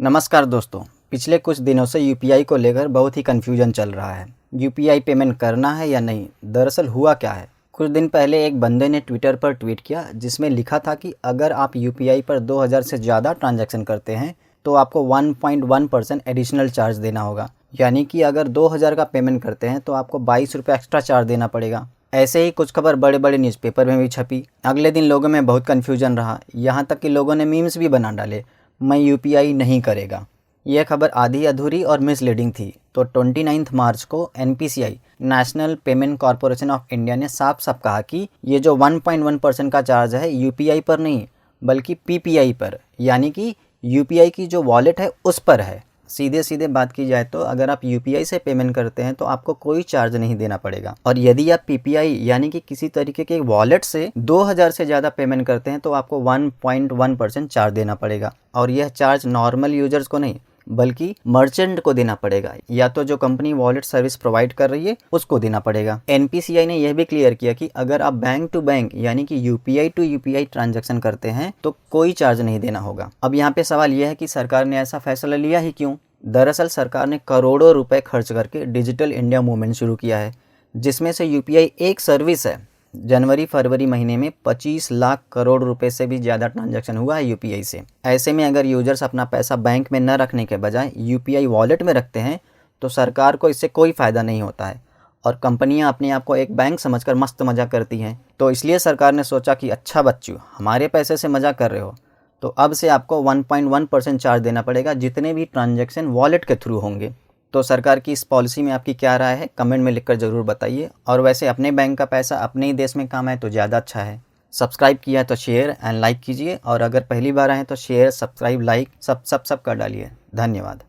नमस्कार दोस्तों। पिछले कुछ दिनों से यूपीआई को लेकर बहुत ही कन्फ्यूजन चल रहा है। यूपीआई पेमेंट करना है या नहीं, दरअसल हुआ क्या है। कुछ दिन पहले एक बंदे ने ट्विटर पर ट्वीट किया जिसमें लिखा था कि अगर आप यूपीआई पर 2000 से ज़्यादा ट्रांजैक्शन करते हैं तो आपको 1.1% एडिशनल चार्ज देना होगा। यानी कि अगर 2000 का पेमेंट करते हैं तो आपको 22 रुपये एक्स्ट्रा चार्ज देना पड़ेगा। ऐसे ही कुछ खबर बड़े बड़े न्यूज़पेपर में भी छपी। अगले दिन लोगों में बहुत कन्फ्यूजन रहा, यहाँ तक कि लोगों ने मीम्स भी बना डाले, मैं यूपीआई नहीं करेगा। यह खबर आधी अधूरी और मिसलीडिंग थी। तो 29 मार्च को NPCI national payment corporation of India ने साफ साफ कहा कि ये जो 1.1% का चार्ज है यूपीआई पर नहीं बल्कि पीपीआई पर, यानी कि यूपीआई की जो वॉलेट है उस पर है। सीधे सीधे बात की जाए तो अगर आप यूपीआई से पेमेंट करते हैं तो आपको कोई चार्ज नहीं देना पड़ेगा, और यदि आप पीपीआई यानी कि किसी तरीके के वॉलेट से 2000 से ज़्यादा पेमेंट करते हैं तो आपको 1.1% चार्ज देना पड़ेगा। और यह चार्ज नॉर्मल यूजर्स को नहीं बल्कि मर्चेंट को देना पड़ेगा, या तो जो कंपनी वॉलेट सर्विस प्रोवाइड कर रही है उसको देना पड़ेगा। एनपीसीआई ने यह भी क्लियर किया कि अगर आप बैंक टू बैंक यानी कि यूपीआई टू यूपीआई ट्रांजैक्शन करते हैं तो कोई चार्ज नहीं देना होगा। अब यहाँ पे सवाल यह है कि सरकार ने ऐसा फैसला लिया ही क्यों। दरअसल सरकार ने करोड़ों रुपए खर्च करके डिजिटल इंडिया मूवमेंट शुरू किया है, जिसमें से यूपीआई एक सर्विस है। जनवरी फरवरी महीने में 25 लाख करोड़ रुपए से भी ज़्यादा ट्रांजैक्शन हुआ है यूपीआई से। ऐसे में अगर यूजर्स अपना पैसा बैंक में न रखने के बजाय यूपीआई वॉलेट में रखते हैं तो सरकार को इससे कोई फ़ायदा नहीं होता है, और कंपनियां अपने आप को एक बैंक समझकर मस्त मज़ा करती हैं। तो इसलिए सरकार ने सोचा कि अच्छा बच्चों, हमारे पैसे से मज़ा कर रहे हो तो अब से आपको 1.1% चार्ज देना पड़ेगा जितने भी ट्रांजैक्शन वॉलेट के थ्रू होंगे। तो सरकार की इस पॉलिसी में आपकी क्या राय है, कमेंट में लिखकर ज़रूर बताइए। और वैसे अपने बैंक का पैसा अपने ही देश में काम आए तो ज़्यादा अच्छा है। सब्सक्राइब किया है तो शेयर एंड लाइक कीजिए, और अगर पहली बार आए तो शेयर सब्सक्राइब लाइक सब कर डालिए। धन्यवाद।